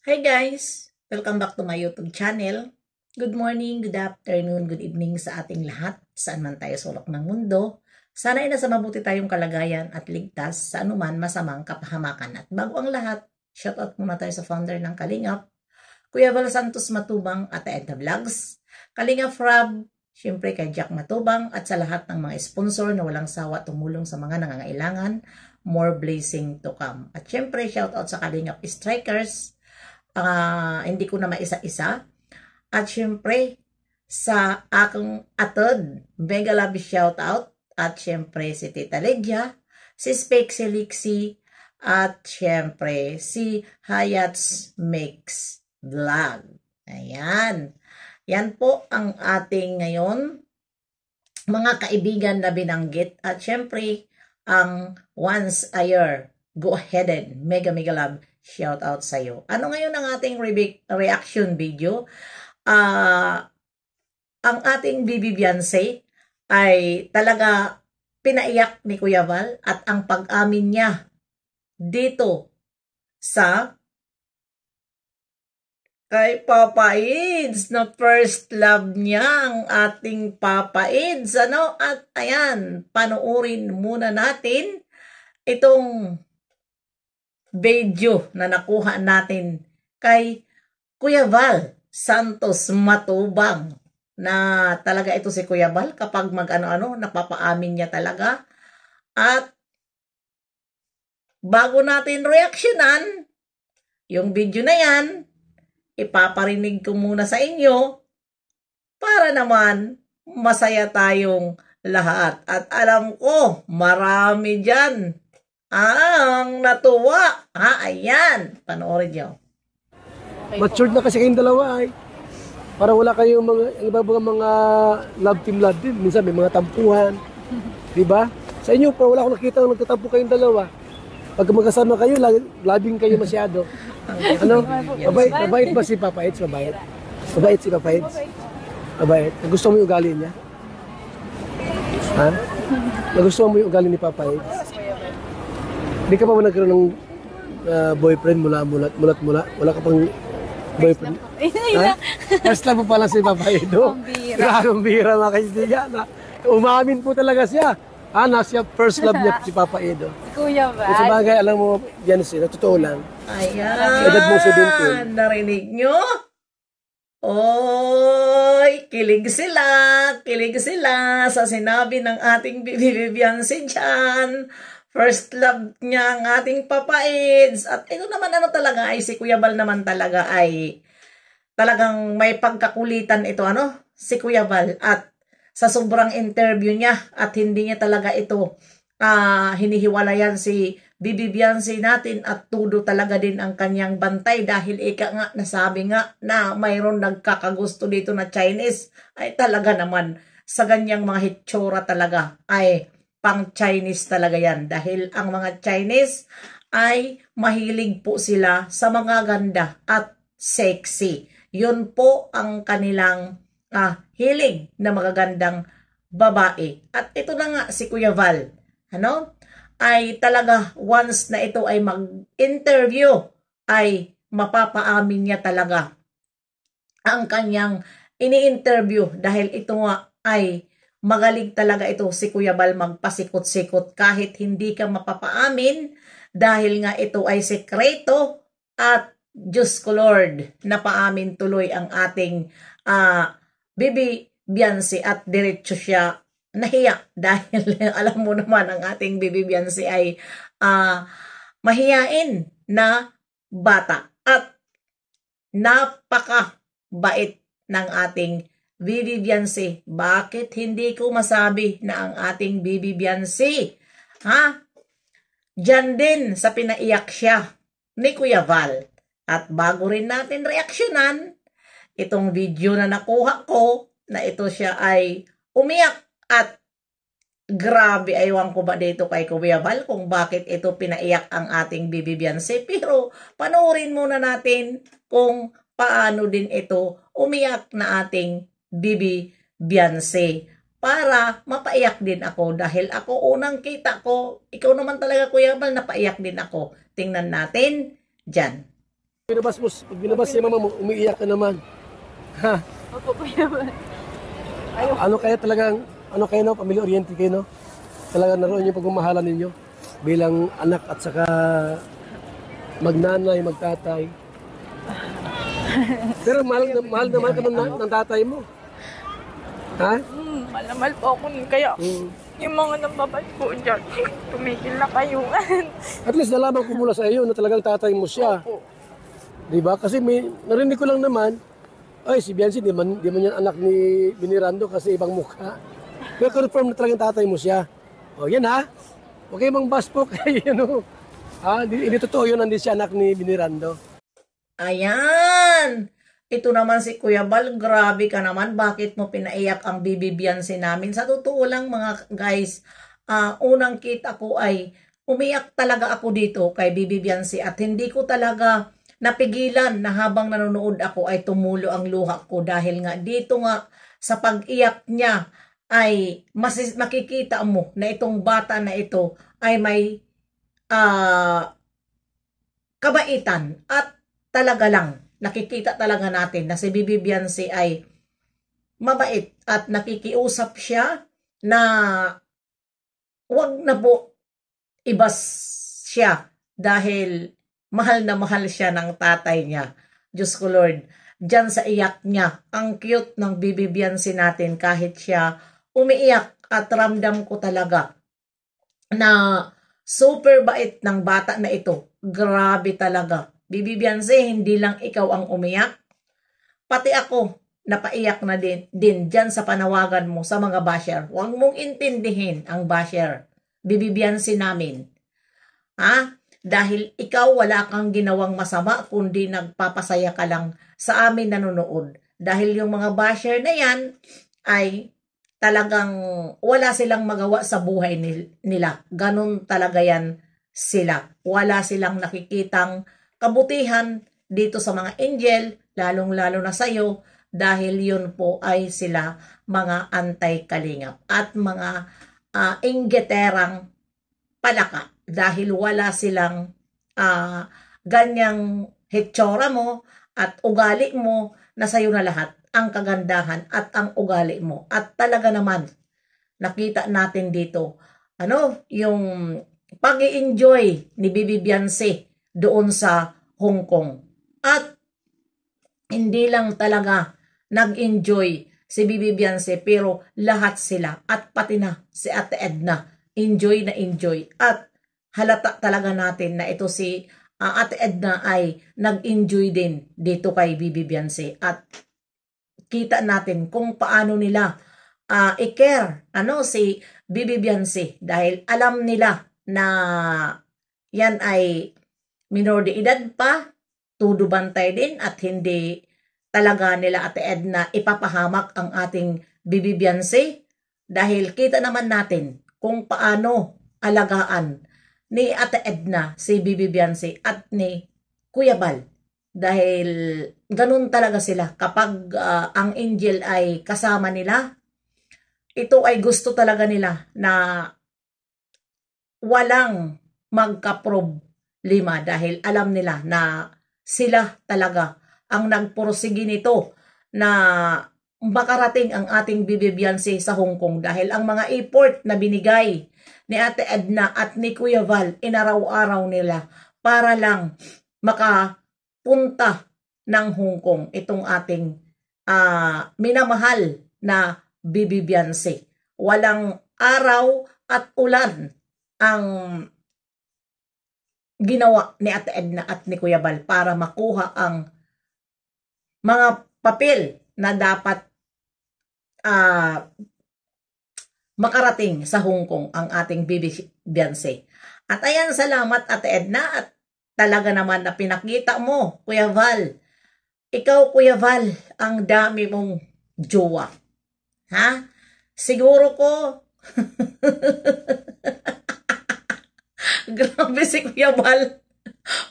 Hi guys! Welcome back to my YouTube channel. Good morning, good afternoon, good evening sa ating lahat, saan man tayo sulok ng mundo. Sana ay nasa mabuti tayong kalagayan at ligtas sa anuman masamang kapahamakan. At bago ang lahat, shoutout muna tayo sa founder ng Kalingap, Kuya Val Santos Matubang at Edna Vlogs, Kalingap Rob, syempre kay Jack Matubang at sa lahat ng mga sponsor na walang sawa tumulong sa mga nangangailangan. More blessing to come. At syempre shoutout sa Kalingap Strikers, hindi ko na maisa-isa. At syempre, sa akong atod, mega love shoutout. At syempre, si Tita Lydia, si Spexy Lixie, at syempre, si Hayats Mix Vlog. Ayan. Yan po ang ating ngayon, mga kaibigan na binanggit. At syempre, ang once a year, go ahead and mega love shout out sa iyo. Ano ngayon ang ating reaction video? Ang ating Bibi Beyonce ay talaga pinaiyak ni Kuya Val at ang pag-amin niya dito sa kay Papa Ids na first love niya ang ating Papa Ids. At ayan, panoorin muna natin itong video na nakuha natin kay Kuya Val Santos Matubang, na talaga ito si Kuya Val kapag napapaamin niya talaga. At bago natin reaksyonan yung video na yan, ipaparinig ko muna sa inyo para naman masaya tayong lahat. At alam ko, marami dyan ang natuwa. Ayan. Panoorin nyo. Matured na kasi kayong dalawa ay. Para wala kayong mga love team din. Minsan may mga tampuhan. Diba? Sa inyo, para wala akong nakita na nagtatampo kayong dalawa. Pag magkasama kayo, labing kayo masyado. Mabait ba si Papa Eds? Mabait? Mabait si Papa Eds? Mabait? Nagustuhan mo yung ugali niya? Ha? Nagustuhan mo yung ugali ni Papa Eds? Hindi ka pa ba nagkaroon ng boyfriend mula? Wala ka pang boyfriend? Ha? First love mo pala si Papa Edo. Ang bira mga kaibigan. Umamin po talaga siya. Siya first love niya si Papa Edo. Kuya Val. Sa bagay, alam mo, yan siya, totoo lang. Ayan. Edad mo 17. Narinig nyo? Oy, kilig sila sa sinabi ng ating Bibi Beyonce dyan. First love niya ang ating Papa Eds. At ito naman talaga ay si Kuya Val naman talaga ay talagang may pagkakulitan ito si Kuya Val. At sa sobrang interview niya at hindi niya talaga ito hinihiwalayan si Bibi Beyonce natin at tudo talaga din ang kanyang bantay dahil nasabi nga na mayroon nagkakagusto dito na Chinese. Ay talaga naman sa ganyang mga hitsura talaga ay pang Chinese talaga yan. Dahil ang mga Chinese ay mahilig po sila sa mga ganda at sexy. Yun po ang kanilang hilig na magagandang babae. At ito na nga si Kuya Val. Ay talaga once na ito ay mag-interview ay mapapaamin niya talaga ang kanyang ini-interview dahil ito nga ay magaling talaga ito si Kuya Val magpasikot-sikot kahit hindi ka mapapaamin dahil nga ito ay sekreto at Diyos ko Lord, napaamin tuloy ang ating Bibi Beyonce at diretso siya nahiya dahil alam mo naman ang ating Bibi Beyonce ay mahiyain na bata at napaka-bait ng ating Bibi Beyonce. Bakit hindi ko masabi na ang ating Bibi Beyonce diyan din sa pinaiyak siya ni Kuya Val. At bago rin natin reaksyonan itong video na nakuha ko na ito siya ay umiyak at grabe, aywan ko ba dito kay Kuya Val kung bakit ito pinaiyak ang ating Bibi Beyonce. Pero panoorin muna natin kung paano din ito umiyak na ating Bibi Beyonce para mapaiyak din ako dahil ako unang kita ko, ikaw naman talaga Kuya Val, napaiyak din ako. Tingnan natin dyan. Pag binabas si mama mo, umiiyak ka naman. Ha? Opo, Kuya Bal. Ano kaya talagang, ano kayo no, pamilya-oriented kayo no? Talagang naroon yung pagmamahalan ninyo bilang anak at saka magnanay, magtatay. Pero mahal naman ka ng tatay mo. Ha? Mahal na mahal po ako nun. Kaya yung mga nambabal po dyan, tumigil na kayo. At least nalaman ko mula sa iyo na talagang tatay mo siya. Opo. Diba? Kasi narinig ko lang naman, ay si Biancy, di man yan anak ni Binirando kasi ibang mukha. Pero confirm na talagang tatay mo siya. O yan ha. Huwag kayo mang baspok. Ano. Ha? Hindi totoo yun, hindi siya anak ni Binirando. Ayan! Ito naman si Kuya Bal, grabe ka naman. Bakit mo pinaiyak ang Bibi Biancy namin? Sa totoo lang mga guys, unang kita ko ay umiyak talaga ako dito kay Bibi Biancy at hindi ko talaga napigilan na habang nanonood ako ay tumulo ang luha ko dahil nga dito nga sa pag-iyak niya ay makikita mo na itong bata na ito ay may kabaitan at talaga lang nakikita talaga natin na si Bibi Biancy ay mabait at nakikiusap siya na wag na po ibas siya dahil mahal na mahal siya ng tatay niya. Diyos ko Lord, dyan sa iyak niya, ang cute ng Bibi Biancy natin kahit siya umiiyak at ramdam ko talaga na super bait ng bata na ito. Grabe talaga. Bibi Biancy, hindi lang ikaw ang umiyak. Pati ako, napaiyak na din dyan sa panawagan mo sa mga basher. Huwag mong intindihin ang basher. Bibi Biancy namin. Ha? Dahil ikaw wala kang ginawang masama kundi nagpapasaya ka lang sa amin nanonood. Dahil yung mga basher na yan ay talagang wala silang magawa sa buhay nila. Ganun talaga yan sila. Wala silang nakikitang kabutihan dito sa mga angel, lalong-lalo na sa'yo, dahil yun po ay sila mga anti-kalingap at mga inggeterang palaka dahil wala silang ganyang hitsura mo at ugali mo na sa'yo na lahat ang kagandahan at ang ugali mo. At talaga naman, nakita natin dito, yung pag-i-enjoy ni Bibi Biancy doon sa Hong Kong. At hindi lang talaga nag-enjoy si Bibi Biancy pero lahat sila at pati na si Ate Edna enjoy na enjoy at halata talaga natin na ito si Ate Edna ay nag-enjoy din dito kay Bibi Biancy at kita natin kung paano nila i-care si Bibi Biancy dahil alam nila na yan ay minor de edad pa, tudo bantay din at hindi talaga nila Ate Edna ipapahamak ang ating Bibi Biancy dahil kita naman natin kung paano alagaan ni Ate Edna si Bibi Biancy at ni Kuya Bal dahil ganun talaga sila kapag ang angel ay kasama nila, ito ay gusto talaga nila na walang magka-problema dahil alam nila na sila talaga ang nagpursige nito na makarating ang ating Bibi Biancy sa Hong Kong dahil ang mga effort na binigay ni Ate Edna at ni Kuya Val inaraw-araw nila para lang makapunta ng Hong Kong itong ating minamahal na Bibi Biancy. Walang araw at ulan ang ginawa ni Ate Edna at ni Kuya Bal para makuha ang mga papel na dapat makarating sa Hong Kong ang ating Bibi Biancy. At ayan, salamat Ate Edna at talaga naman na pinakita mo, Kuya Val. Ikaw, Kuya Val, ang dami mong jowa. Ha? Siguro ko grabe si Kuya Val.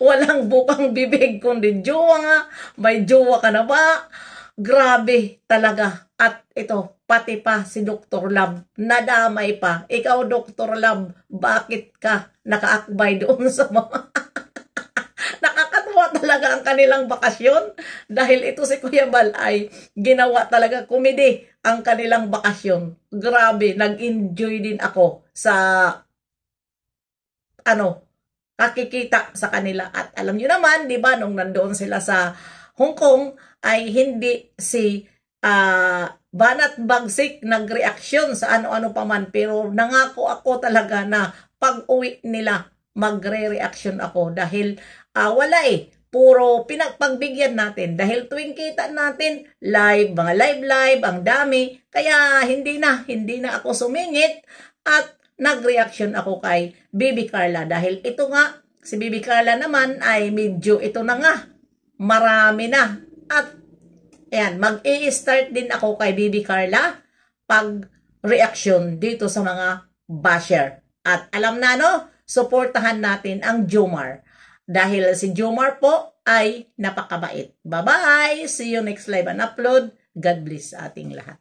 Walang bukang bibig kundi jowa nga. May jowa ka na ba? Grabe talaga. At ito, pati pa si Dr. Love. Nadamay pa. Ikaw, Dr. Love, bakit ka nakaakbay doon sa mga... Nakakatawa ginawa talaga ang kanilang bakasyon. Dahil ito si Kuya Bal ay ginawa talaga komedi ang kanilang bakasyon. Grabe, nag-enjoy din ako sa kakikita sa kanila. At alam nyo naman, di ba, nung nandoon sila sa Hong Kong, ay hindi si Banat Bagsik nagreaksyon sa ano-ano pa man. Pero nangako ako talaga na pag-uwi nila, magre-reaction ako. Dahil wala puro pinagpagbigyan natin. Dahil tuwing kita natin, mga live, ang dami. Kaya hindi na ako sumingit at nag-reaction ako kay Baby Carla. Dahil ito nga, si Baby Carla naman ay medyo ito na nga, marami na. At ayan, mag-i-start din ako kay Baby Carla pag-reaction dito sa mga basher. At alam na suportahan natin ang Jomar. Dahil si Jomar po ay napakabait. Bye-bye! See you next live and upload. God bless sa ating lahat.